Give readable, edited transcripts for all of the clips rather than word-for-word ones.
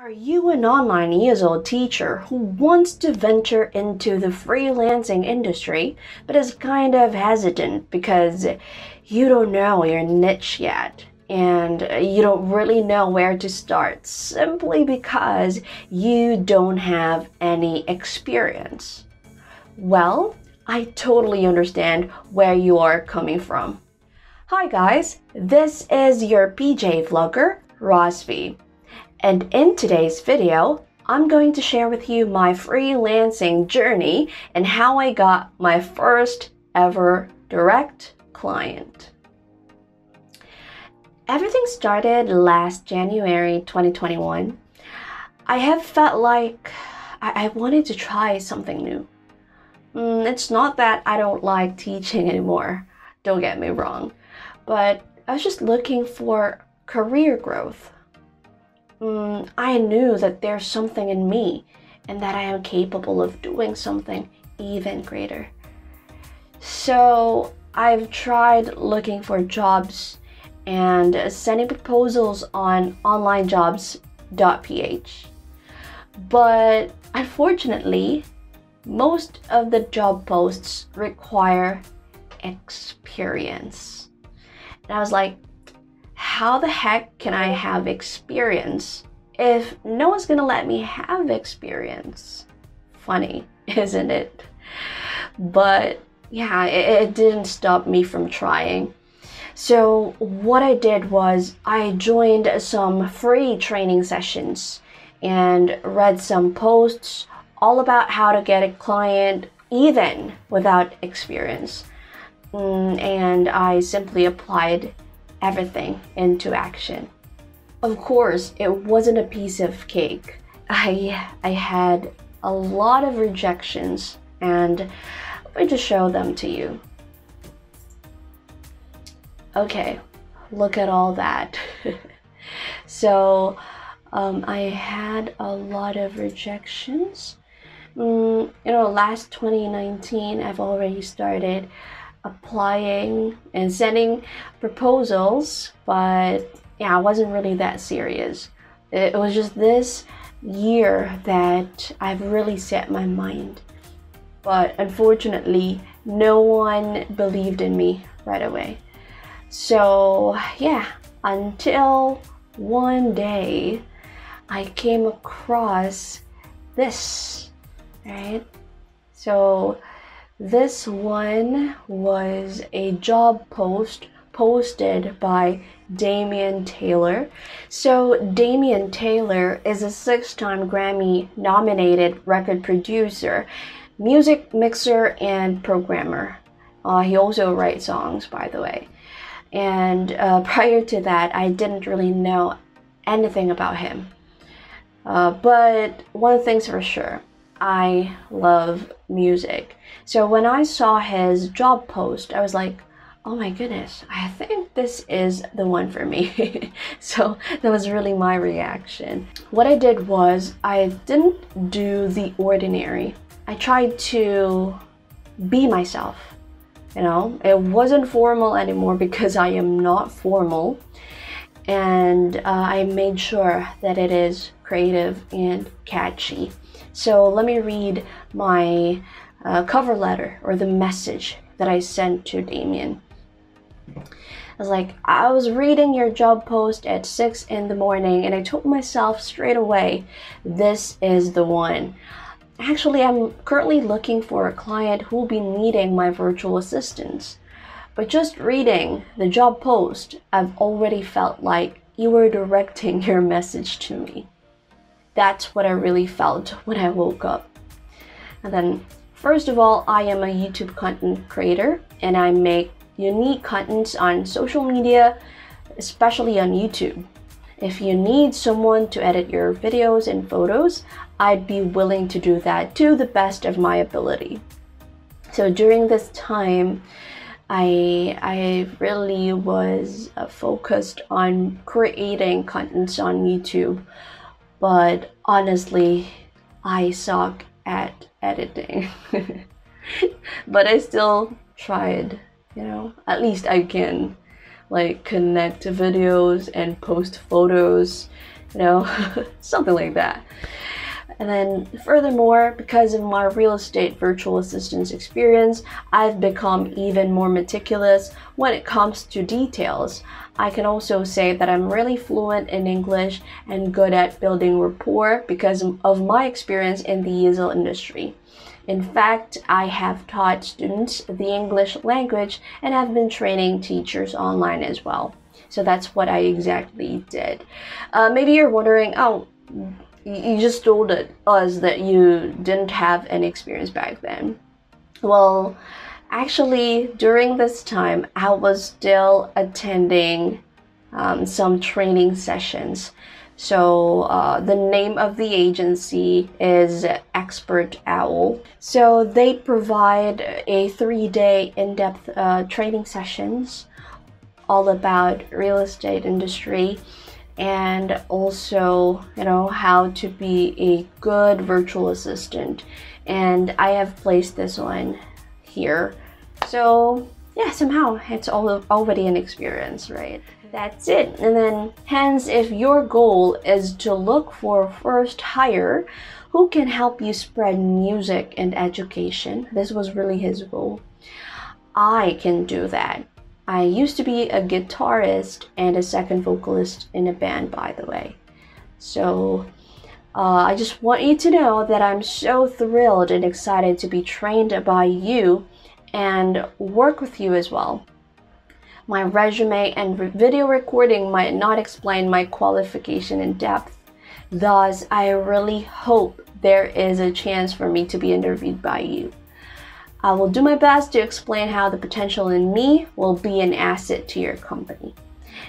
Are you an online ESL teacher who wants to venture into the freelancing industry but is kind of hesitant because you don't know your niche yet and you don't really know where to start simply because you don't have any experience? Well, I totally understand where you are coming from. Hi guys, this is your PJ vlogger, Rosvi. And in today's video, I'm going to share with you my freelancing journey and how I got my first ever direct client. Everything started last January 2021. I have felt like I wanted to try something new. It's not that I don't like teaching anymore, don't get me wrong, but I was just looking for career growth. I knew that there's something in me and that I am capable of doing something even greater. So I've tried looking for jobs and sending proposals on onlinejobs.ph. But unfortunately, most of the job posts require experience. And I was like, how the heck can I have experience if no one's gonna let me have experience? Funny, isn't it? But yeah, it didn't stop me from trying. So what I did was I joined some free training sessions and read some posts all about how to get a client even without experience. And I simply applied everything into action. Of course, it wasn't a piece of cake. I had a lot of rejections, and let me just show them to you. Okay, look at all that. So I had a lot of rejections. Last 2019, I've already started applying and sending proposals, but yeah, I wasn't really that serious. It was just this year that I've really set my mind. But unfortunately, no one believed in me right away. So yeah, until one day I came across this, right? So this one was a job post posted by DAMIAN Taylor. So DAMIAN Taylor is a 6-time Grammy nominated record producer, music mixer, and programmer. He also writes songs, by the way. And prior to that, I didn't really know anything about him. But one thing's for sure, I love music. So when I saw his job post, I was like, oh my goodness, I think this is the one for me. So that was really my reaction. What I did was I didn't do the ordinary. I tried to be myself. It wasn't formal anymore because I am not formal. And I made sure that it is creative and catchy. So let me read my cover letter, or the message that I sent to DAMIAN. I was reading your job post at 6 in the morning and I told myself straight away, this is the one. Actually, I'm currently looking for a client who will be needing my virtual assistance. But just reading the job post, I've already felt like you were directing your message to me. That's what I really felt when I woke up. And then, first of all, I am a YouTube content creator and I make unique contents on social media, especially on YouTube. If you need someone to edit your videos and photos, I'd be willing to do that to the best of my ability. So during this time, I really was focused on creating contents on YouTube. But honestly, I suck at editing. But I still tried, at least I can connect videos and post photos you know, something like that. And then furthermore, because of my real estate virtual assistance experience, I've become even more meticulous when it comes to details. I can also say that I'm really fluent in English and good at building rapport because of my experience in the easel industry. In fact, I have taught students the English language and have been training teachers online as well. So that's what I exactly did. Maybe you're wondering, oh, you just told us that you didn't have any experience back then. Well, actually, during this time, I was still attending some training sessions. So the name of the agency is Expert Owl. So they provide a 3-day in-depth training sessions all about real estate industry, and also, you know, how to be a good virtual assistant. And I have placed this one here. So yeah, somehow it's already an experience, right? That's it. And then hence, if your goal is to look for a first hire who can help you spread music and education, this was really his goal, I can do that. I used to be a guitarist and a second vocalist in a band, by the way. So I just want you to know that I'm so thrilled and excited to be trained by you and work with you as well. My resume and video recording might not explain my qualification in depth. Thus, I really hope there is a chance for me to be interviewed by you. I will do my best to explain how the potential in me will be an asset to your company.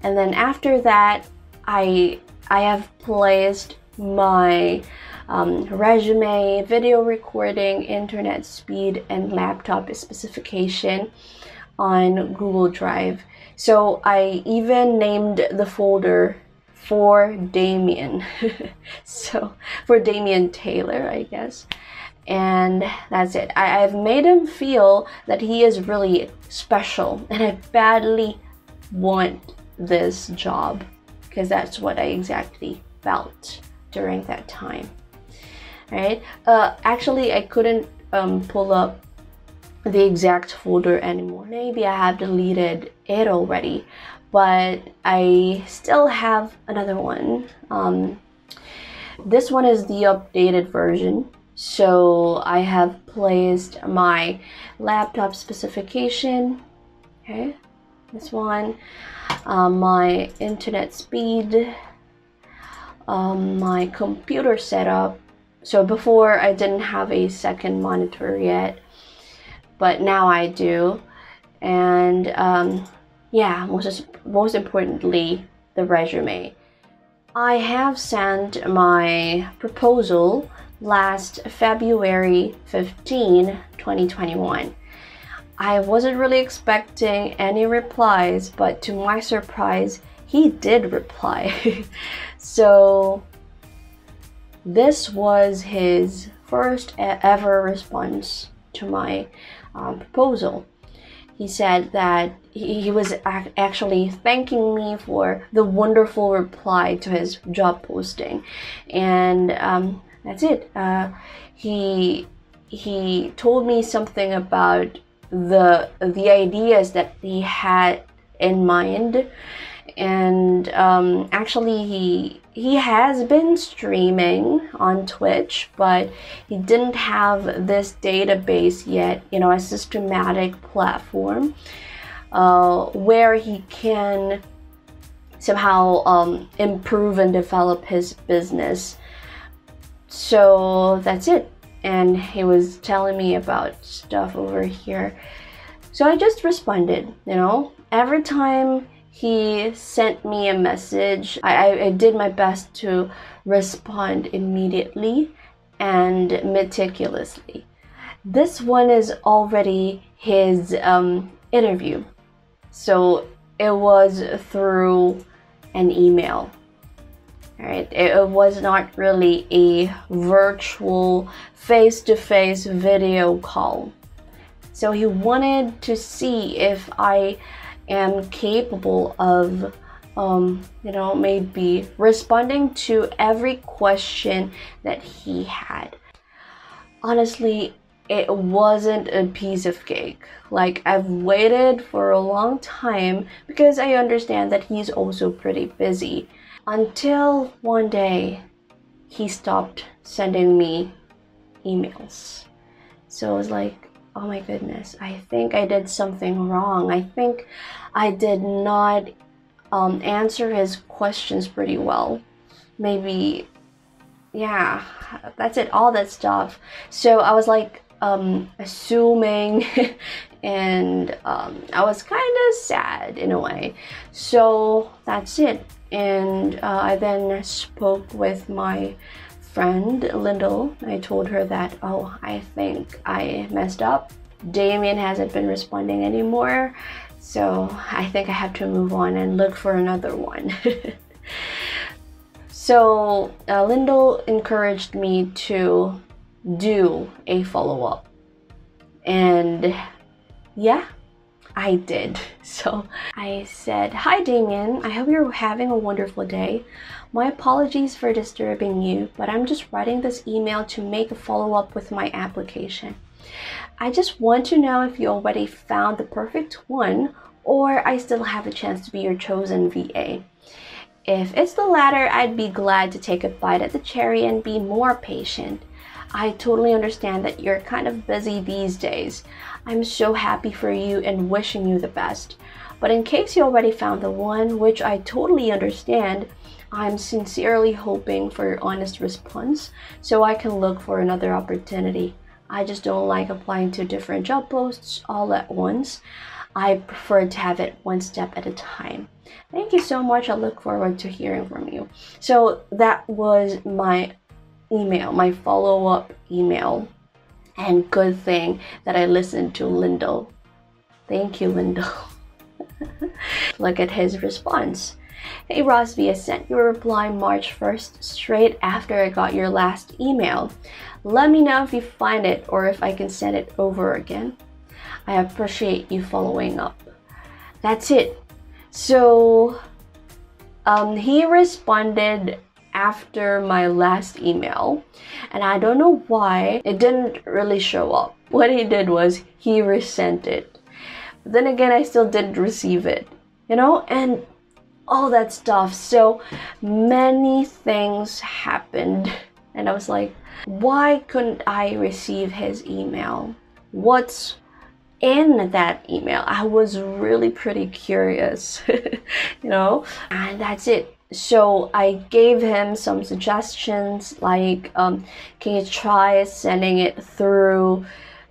And then after that, I have placed my resume, video recording, internet speed, and laptop specification on Google Drive. So I even named the folder for DAMIAN. So for Damian Taylor, I guess. And that's it. I've made him feel that he is really special, and I badly want this job because that's what I exactly felt during that time. Right? Actually, I couldn't pull up the exact folder anymore. Maybe I have deleted it already, but I still have another one. This one is the updated version. So I have placed my laptop specification, okay, this one, my internet speed, my computer setup. So before I didn't have a second monitor yet, but now I do. And yeah, most importantly, the resume. I have sent my proposal last February 15, 2021. I wasn't really expecting any replies, but to my surprise, he did reply. So this was his first ever response to my proposal. He said that he was actually thanking me for the wonderful reply to his job posting, and that's it. He told me something about the ideas that he had in mind, and actually he has been streaming on Twitch, but he didn't have this database yet, you know, a systematic platform where he can somehow improve and develop his business. So that's it. And he was telling me about stuff over here. So I just responded, you know. Every time he sent me a message, I did my best to respond immediately and meticulously. This one is already his interview. So it was through an email. Right? It was not really a virtual face-to-face video call. So he wanted to see if I am capable of maybe responding to every question that he had. Honestly, it wasn't a piece of cake. Like, I've waited for a long time because I understand that he's also pretty busy. Until one day, he stopped sending me emails. So I was like, oh my goodness, I think I did something wrong. I think I did not answer his questions pretty well. Maybe, yeah, that's it, all that stuff. So I was like assuming and I was kind of sad in a way. So that's it. And I then spoke with my friend Lyndall. I told her that, oh, I think I messed up. Damien hasn't been responding anymore, so I think I have to move on and look for another one. So Lyndall encouraged me to do a follow-up, and yeah, I did. So I said, hi Damien, I hope you're having a wonderful day. My apologies for disturbing you, but I'm just writing this email to make a follow-up with my application. I just want to know if you already found the perfect one, or I still have a chance to be your chosen VA. If it's the latter, I'd be glad to take a bite at the cherry and be more patient. I totally understand that you're kind of busy these days. I'm so happy for you and wishing you the best. But in case you already found the one, which I totally understand, I'm sincerely hoping for your honest response so I can look for another opportunity. I just don't like applying to different job posts all at once. I prefer to have it one step at a time. Thank you so much. I look forward to hearing from you. So that was my email, my follow-up email. And good thing that I listened to Lyndall. Thank you, Lyndall. Look at his response. Hey Rosby, I sent your reply March 1st, straight after I got your last email. Let me know if you find it or if I can send it over again. I appreciate you following up. That's it. So he responded after my last email, and I don't know why it didn't really show up. What he did was he resent it. But then again, I still didn't receive it, and all that stuff. So many things happened, and I was like, why couldn't I receive his email? What's in that email? I was really pretty curious, and that's it. So I gave him some suggestions like, can you try sending it through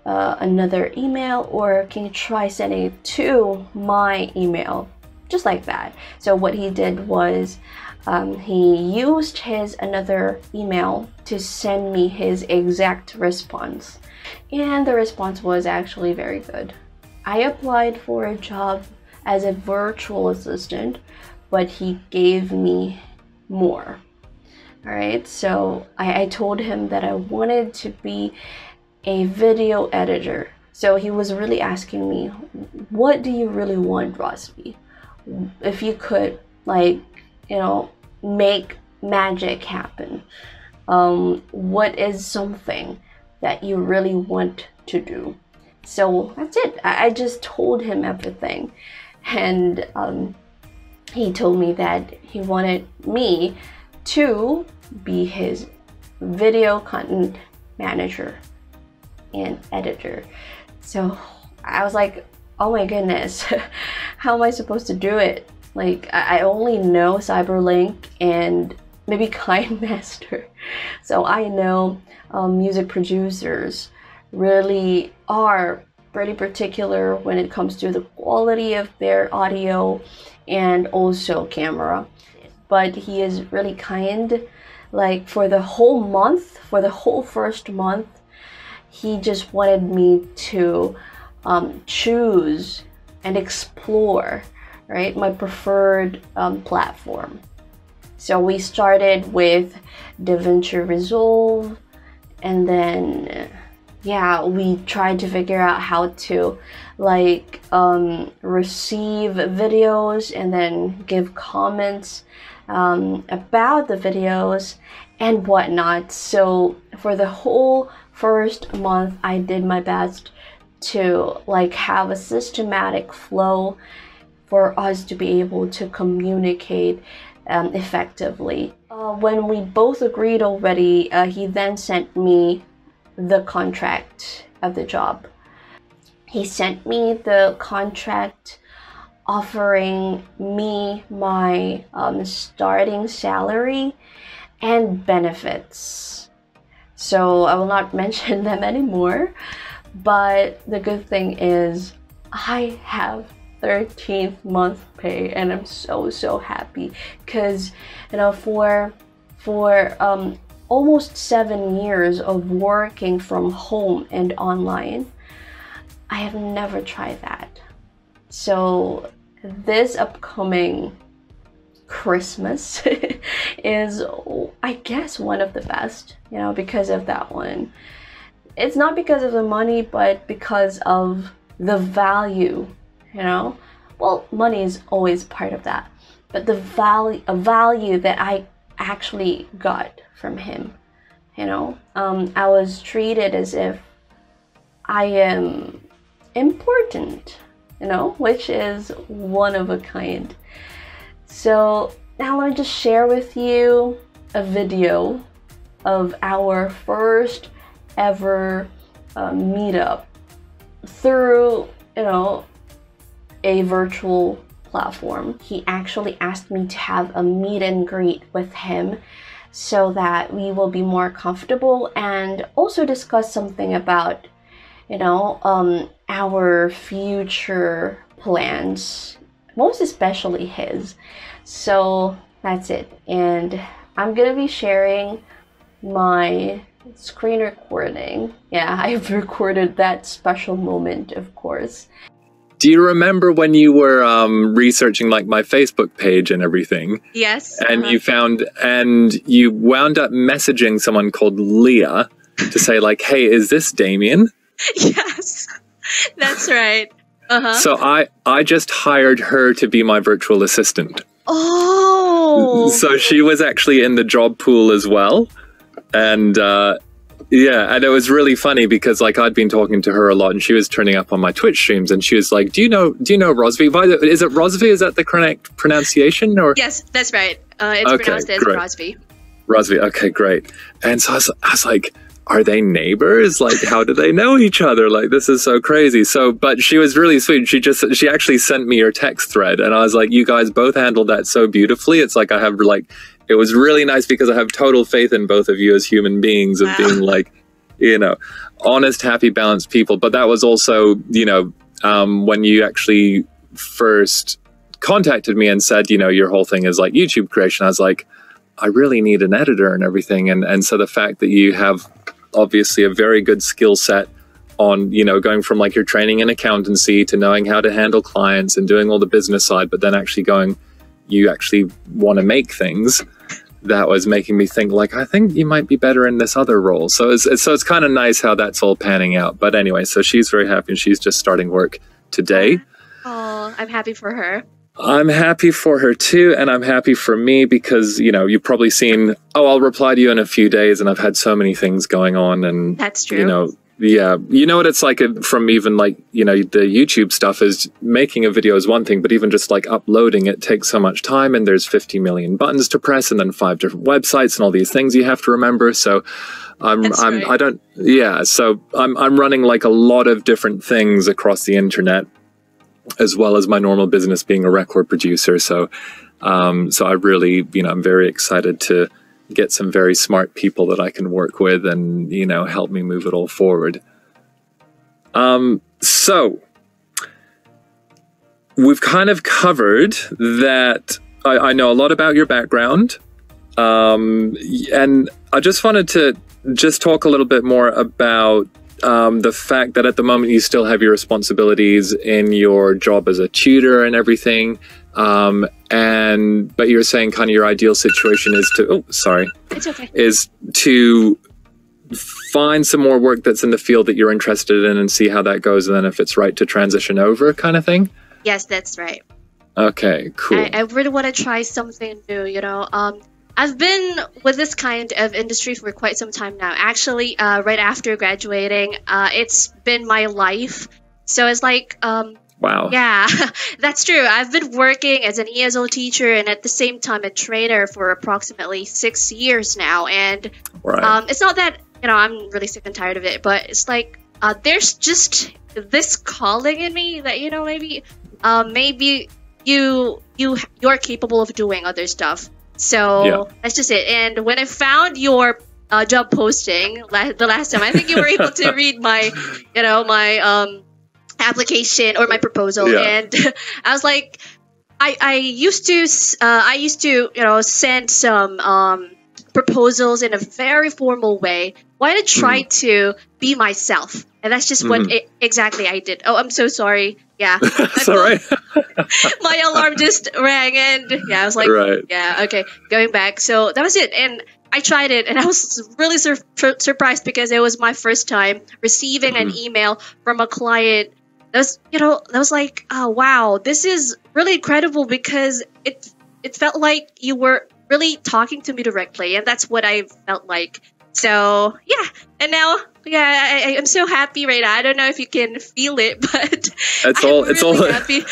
another email, or can you try sending it to my email? Just like that. So what he did was he used his another email to send me his exact response. And the response was actually very good. I applied for a job as a virtual assistant, but he gave me more. All right, so I told him that I wanted to be a video editor. So he was really asking me, what do you really want, Rosby? If you could, make magic happen, what is something that you really want to do? So that's it. I just told him everything, and he told me that he wanted me to be his video content manager and editor. So I was like, oh my goodness, how am I supposed to do it? Like, I only know Cyberlink and maybe KineMaster. So I know music producers really are pretty particular when it comes to the quality of their audio and also camera. But he is really kind. Like, for the whole month, for the whole first month, he just wanted me to choose and explore, right, my preferred platform. So we started with DaVinci Resolve, and then yeah, we tried to figure out how to like receive videos and then give comments about the videos and whatnot. So for the whole first month, I did my best to like have a systematic flow for us to be able to communicate effectively. When we both agreed already, he then sent me the contract of the job. He sent me the contract offering me my starting salary and benefits. So I will not mention them anymore, but the good thing is I have 13th month pay, and I'm so happy because, you know, for almost 7 years of working from home and online, I have never tried that. So this upcoming Christmas is, I guess, one of the best, you know, because of that one. It's not because of the money, but because of the value, you know. Well, money is always part of that, but the value that I actually got from him, you know. I was treated as if I am important, you know, which is one of a kind. So now let me just share with you a video of our first ever meetup through, you know, a virtual platform. He actually asked me to have a meet and greet with him so that we will be more comfortable and also discuss something about, you know, our future plans, most especially his. So that's it, and I'm gonna be sharing my screen recording. Yeah, I've recorded that special moment, of course. Do you remember when you were researching like my Facebook page and everything? Yes. And you wound up messaging someone called Leah to say like, hey, is this Damien? Yes, that's right. So I just hired her to be my virtual assistant. Oh. So she was actually in the job pool as well. And yeah, and it was really funny because like I'd been talking to her a lot and she was turning up on my Twitch streams and she was like, do you know Rosvi? Is it Rosvi? Is that the correct pronunciation? Or Yes, that's right. It's pronounced as Rosvi. Rosvi, okay, great. And so I was like, are they neighbors? Like, how do they know each other? Like, this is so crazy. So, but she was really sweet. She actually sent me her text thread and I was like, you guys both handled that so beautifully. It's like, it was really nice because I have total faith in both of you as human beings of being like, you know, honest, happy, balanced people. But that was also, you know, when you actually first contacted me and said, you know, your whole thing is like YouTube creation. I was like, I really need an editor and everything. And so the fact that you have obviously a very good skill set on, you know, going from like your training in accountancy to knowing how to handle clients and doing all the business side, but then actually going, you actually want to make things, that was making me think like, I think you might be better in this other role. So it's kind of nice how that's all panning out. But anyway, so she's very happy and she's just starting work today. Oh, I'm happy for her. I'm happy for her too, and I'm happy for me because, you know, you've probably seen, oh, I'll reply to you in a few days, and I've had so many things going on, and that's true. You know, yeah, you know what it's like from even like, you know, the YouTube stuff is making a video is one thing, but even just like uploading it takes so much time, and there's 50 million buttons to press, and then 5 different websites, and all these things you have to remember. So I'm running like a lot of different things across the internet, as well as my normal business being a record producer. So I really, you know, I'm very excited to get some very smart people that I can work with and, you know, help me move it all forward. So we've kind of covered that. I know a lot about your background. And I just wanted to just talk a little bit more about the fact that at the moment you still have your responsibilities in your job as a tutor and everything, but you're saying kind of your ideal situation is to It's okay. is to find some more work that's in the field that you're interested in and see how that goes, and then if it's right to transition over kind of thing? Yes, that's right. Okay, cool. I really want to try something new, you know. I've been with this kind of industry for quite some time now. Actually, right after graduating, it's been my life. So it's like, wow. Yeah, that's true. I've been working as an ESL teacher and at the same time a trainer for approximately 6 years now. And right. It's not that, you know, I'm really sick and tired of it, but it's like there's just this calling in me that, you know, maybe you're capable of doing other stuff. So that's just it. And when I found your job posting the last time, I think you were able to read my, you know, my application or my proposal, and I was like, I used to you know, send some proposals in a very formal way. Why not try to be myself? And that's just what exactly I did. Oh, I'm so sorry. Yeah, that's all right. My alarm just rang, and I was like, yeah, okay, going back. So that was it, and I tried it, and I was really surprised because it was my first time receiving an email from a client. That was, you know, that was like, oh, wow, this is really incredible, because it felt like you were really talking to me directly, and that's what I felt like. So yeah, and now I am so happy right now. I don't know if you can feel it, but it's all happy.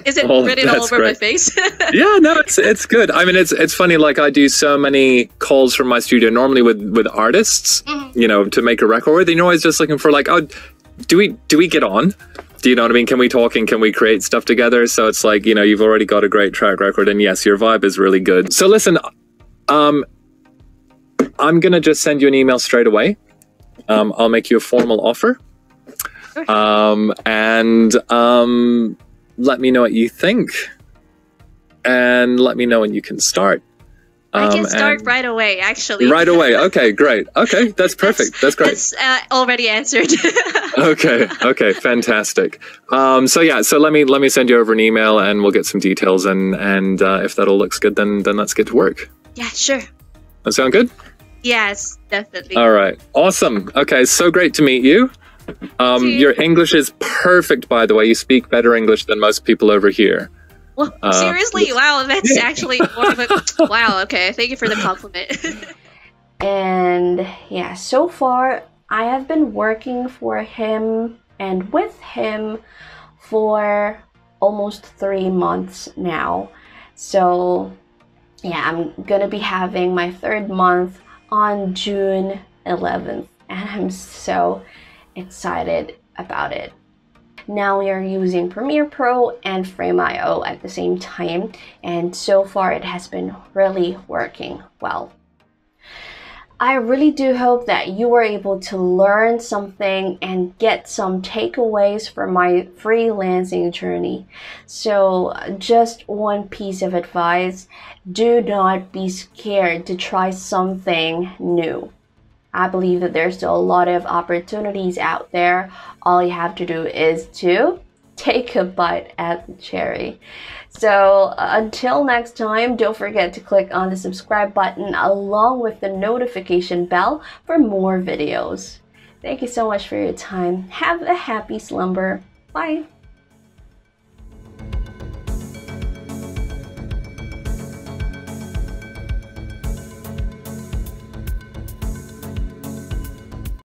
Is it written all over my face? Yeah, no, it's good. I mean, it's funny. Like, I do so many calls from my studio normally with artists, you know, to make a record. And you're always just looking for like, oh, do we get on? Do you know what I mean? Can we talk and can we create stuff together? So it's like, you know, you've already got a great track record, and yes, your vibe is really good. So listen, I'm going to just send you an email straight away. I'll make you a formal offer. And let me know what you think. And let me know when you can start. I can start right away, actually. Right away. Okay, great. Okay, that's perfect. That's great. That's already answered. Okay, fantastic. So let me send you over an email, and we'll get some details, and if that all looks good, then let's get to work. Yeah, sure. That sound good? Yes, definitely. All right, awesome. Okay, so great to meet you. Your English is perfect, by the way. You speak better English than most people over here. Well, seriously, wow, that's actually more of a wow. Okay, thank you for the compliment. And yeah, so far I have been working for him and with him for almost 3 months now. So yeah, I'm gonna be having my 3rd month on June 11th, and I'm so excited about it. Now we are using Premiere Pro and Frame.io at the same time, and so far it has been really working well. I really do hope that you were able to learn something and get some takeaways from my freelancing journey. So just one piece of advice: do not be scared to try something new. I believe that there's still a lot of opportunities out there. All you have to do is to take a bite at the cherry. So until next time, don't forget to click on the subscribe button along with the notification bell for more videos. Thank you so much for your time. Have a happy slumber. Bye.